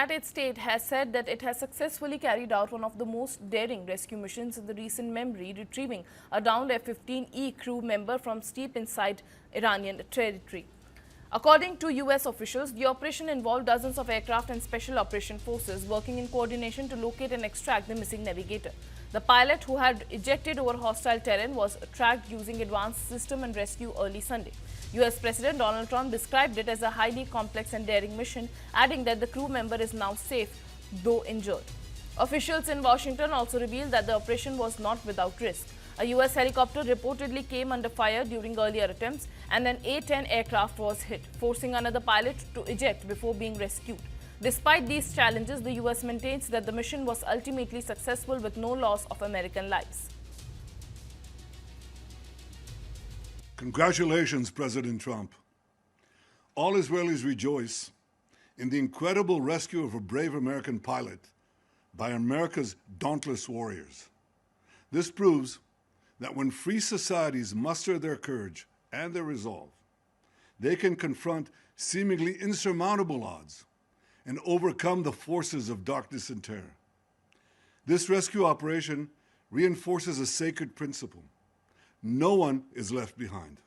United States has said that it has successfully carried out one of the most daring rescue missions in the recent memory, retrieving a downed F-15E crew member from deep inside Iranian territory. According to U.S. officials, the operation involved dozens of aircraft and special operation forces working in coordination to locate and extract the missing navigator. The pilot, who had ejected over hostile terrain, was tracked using advanced system and rescue early Sunday. U.S. President Donald Trump described it as a highly complex and daring mission, adding that the crew member is now safe, though injured. Officials in Washington also revealed that the operation was not without risk. A U.S. helicopter reportedly came under fire during earlier attempts, and an A-10 aircraft was hit, forcing another pilot to eject before being rescued. Despite these challenges, the U.S. maintains that the mission was ultimately successful with no loss of American lives. Congratulations, President Trump. All Israelis rejoice in the incredible rescue of a brave American pilot by America's dauntless warriors. This proves that when free societies muster their courage and their resolve, they can confront seemingly insurmountable odds and overcome the forces of darkness and terror. This rescue operation reinforces a sacred principle. No one is left behind.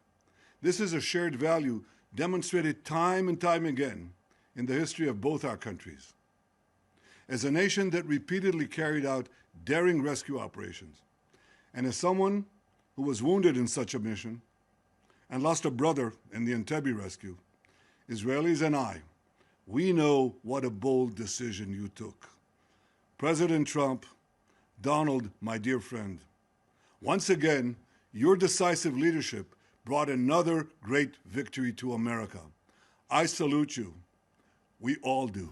This is a shared value demonstrated time and time again in the history of both our countries. As a nation that repeatedly carried out daring rescue operations, and as someone who was wounded in such a mission and lost a brother in the Entebbe rescue, Israelis and I, we know what a bold decision you took. President Trump, Donald, my dear friend, once again, your decisive leadership brought another great victory to America. I salute you. We all do.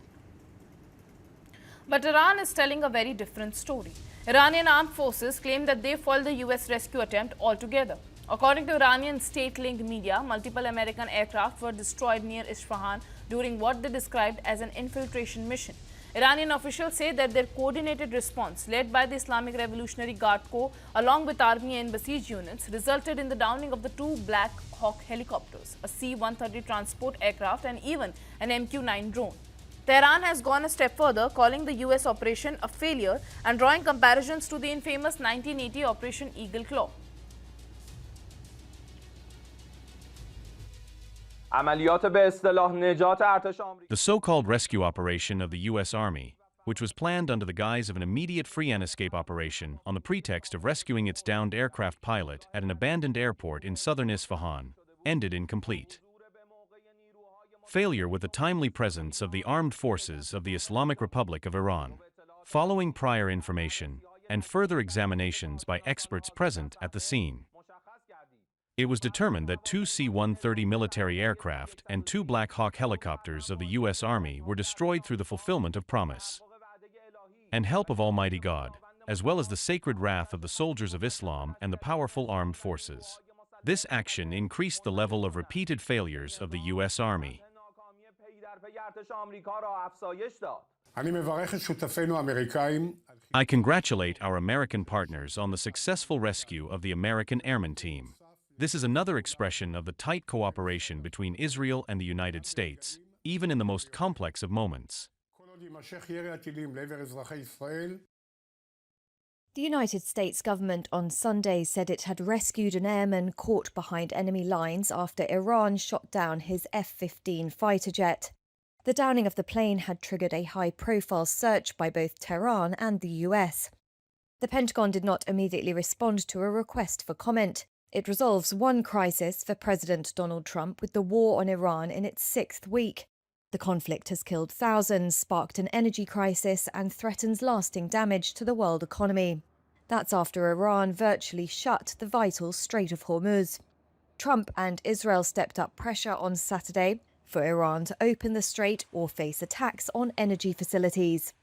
But Iran is telling a very different story. Iranian armed forces claim that they foiled the U.S. rescue attempt altogether. According to Iranian state-linked media, multiple American aircraft were destroyed near Isfahan during what they described as an infiltration mission. Iranian officials say that their coordinated response, led by the Islamic Revolutionary Guard Corps along with army and besieged units, resulted in the downing of the two Black Hawk helicopters, a C-130 transport aircraft and even an MQ-9 drone. Tehran has gone a step further, calling the U.S. operation a failure and drawing comparisons to the infamous 1980 Operation Eagle Claw. The so-called rescue operation of the U.S. Army, which was planned under the guise of an immediate free and escape operation on the pretext of rescuing its downed aircraft pilot at an abandoned airport in southern Isfahan, ended incomplete. Failure with the timely presence of the armed forces of the Islamic Republic of Iran. Following prior information and further examinations by experts present at the scene, it was determined that two C-130 military aircraft and two Black Hawk helicopters of the U.S. Army were destroyed through the fulfillment of promise and help of Almighty God, as well as the sacred wrath of the soldiers of Islam and the powerful armed forces. This action increased the level of repeated failures of the U.S. Army. I congratulate our American partners on the successful rescue of the American Airman Team. This is another expression of the tight cooperation between Israel and the United States, even in the most complex of moments. The United States government on Sunday said it had rescued an airman caught behind enemy lines after Iran shot down his F-15 fighter jet. The downing of the plane had triggered a high-profile search by both Tehran and the US. The Pentagon did not immediately respond to a request for comment. It resolves one crisis for President Donald Trump with the war on Iran in its sixth week. The conflict has killed thousands, sparked an energy crisis, and threatens lasting damage to the world economy. That's after Iran virtually shut the vital Strait of Hormuz. Trump and Israel stepped up pressure on Saturday for Iran to open the strait or face attacks on energy facilities.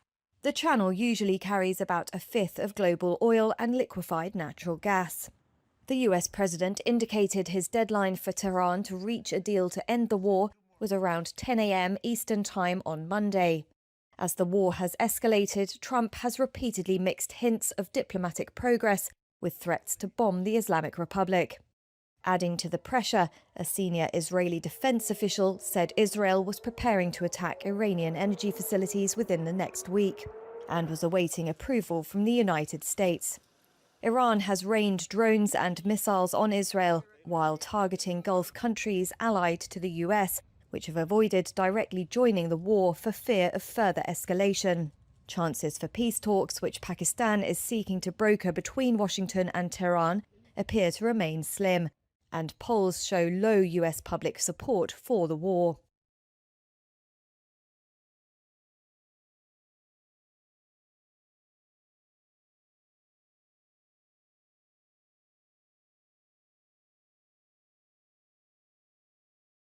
The channel usually carries about a fifth of global oil and liquefied natural gas. The US president indicated his deadline for Tehran to reach a deal to end the war was around 10 a.m. Eastern Time on Monday. As the war has escalated, Trump has repeatedly mixed hints of diplomatic progress with threats to bomb the Islamic Republic. Adding to the pressure, a senior Israeli defense official said Israel was preparing to attack Iranian energy facilities within the next week and was awaiting approval from the United States. Iran has rained drones and missiles on Israel while targeting Gulf countries allied to the US, which have avoided directly joining the war for fear of further escalation. Chances for peace talks, which Pakistan is seeking to broker between Washington and Tehran, appear to remain slim, and polls show low US public support for the war.